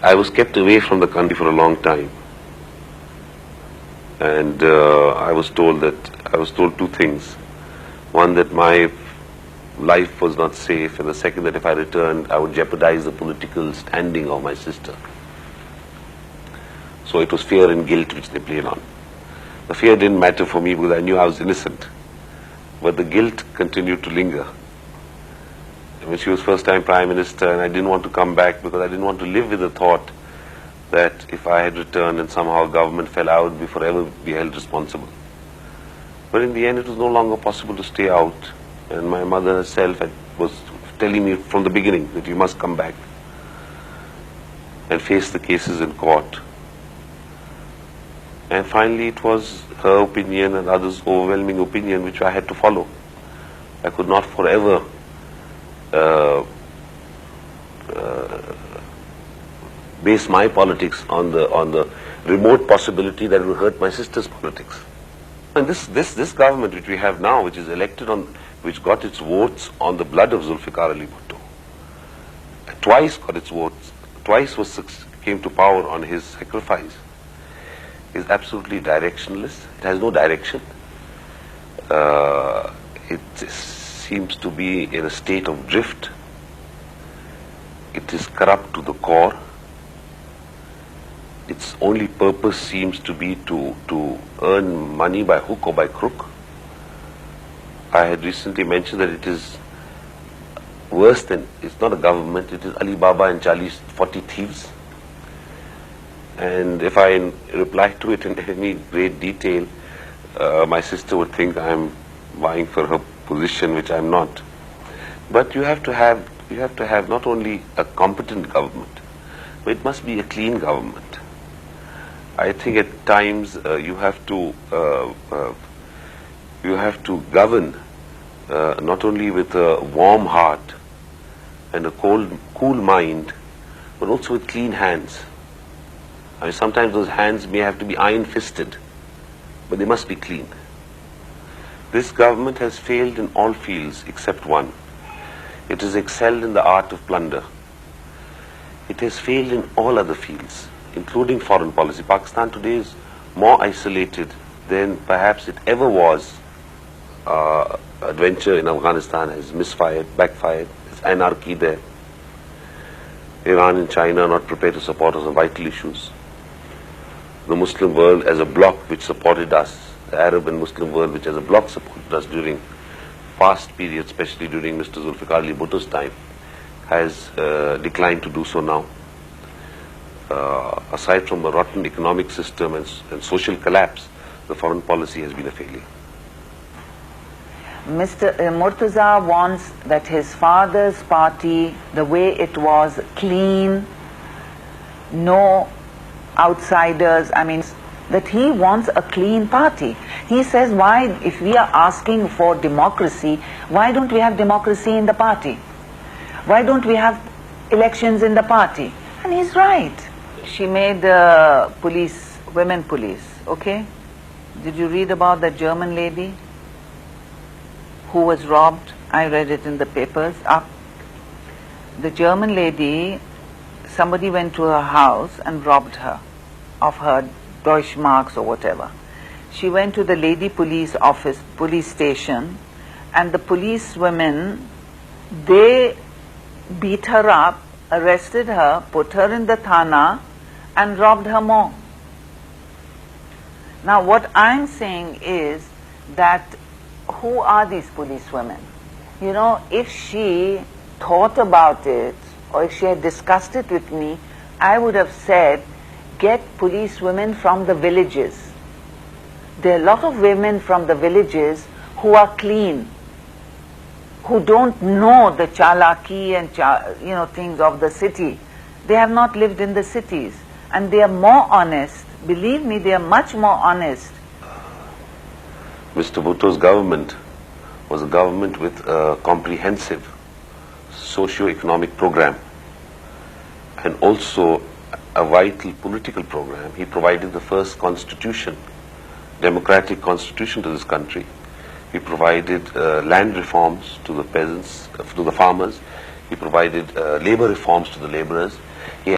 I was kept away from the country for a long time, and I was told two things. One, that my life was not safe, and the second, that if I returned, I would jeopardize the political standing of my sister. So it was fear and guilt which they played on. The fear didn't matter for me because I knew I was innocent, but the guilt continued to linger. When she was first-time Prime Minister, and I didn't want to come back because I didn't want to live with the thought that if I had returned and somehow government fell out, we forever be held responsible. But in the end, it was no longer possible to stay out, and my mother herself was telling me from the beginning that you must come back and face the cases in court. And finally, it was her opinion and others' overwhelming opinion which I had to follow. I could not forever base my politics on the remote possibility that it will hurt my sister's politics. And this government which we have now, which is elected on, which got its votes on the blood of Zulfikar Ali Bhutto, twice got its votes, twice came to power on his sacrifice, is absolutely directionless. It has no direction. It seems to be in a state of drift. It is corrupt to the core. Its only purpose seems to be to earn money by hook or by crook. I had recently mentioned that it is worse than, it's not a government, it is Alibaba and 40 thieves. And if I reply to it in any great detail, my sister would think I'm vying for her position, which I'm not. But you have to have not only a competent government, but it must be a clean government. I think at times you have to govern not only with a warm heart and a cool mind, but also with clean hands. I mean, sometimes those hands may have to be iron-fisted, but they must be clean. This government has failed in all fields except one. It has excelled in the art of plunder. It has failed in all other fields, including foreign policy. Pakistan today is more isolated than perhaps it ever was. Adventure in Afghanistan has misfired, backfired. There's anarchy there. Iran and China are not prepared to support us on vital issues. The Muslim world as a bloc which supported us, the Arab and Muslim world which as a bloc supported us during past periods, especially during Mr. Zulfikar Ali Bhutto's time, has declined to do so now. Aside from a rotten economic system and social collapse, the foreign policy has been a failure. Mr. Murtaza wants that his father's party, the way it was, clean, no outsiders, I mean, that he wants a clean party. He says, why, if we are asking for democracy, why don't we have democracy in the party? Why don't we have elections in the party? And he's right. She made police, women police, okay? Did you read about that German lady who was robbed? I read it in the papers. The German lady, somebody went to her house and robbed her of her Deutschmarks or whatever. She went to the lady police office, police station, and the police women, they beat her up, arrested her, put her in the thana, and robbed her more. Now what I'm saying is that who are these police women? You know, if she thought about it, or if she had discussed it with me, I would have said, get police women from the villages. There are a lot of women from the villages who are clean, who don't know the chalaki and things of the city. They have not lived in the cities, and they are more honest. Believe me, they are much more honest. Mr. Bhutto's government was a government with a comprehensive socio-economic program and also a vital political program. He provided the first constitution, democratic constitution to this country. He provided land reforms to the peasants, to the farmers. He provided labor reforms to the laborers.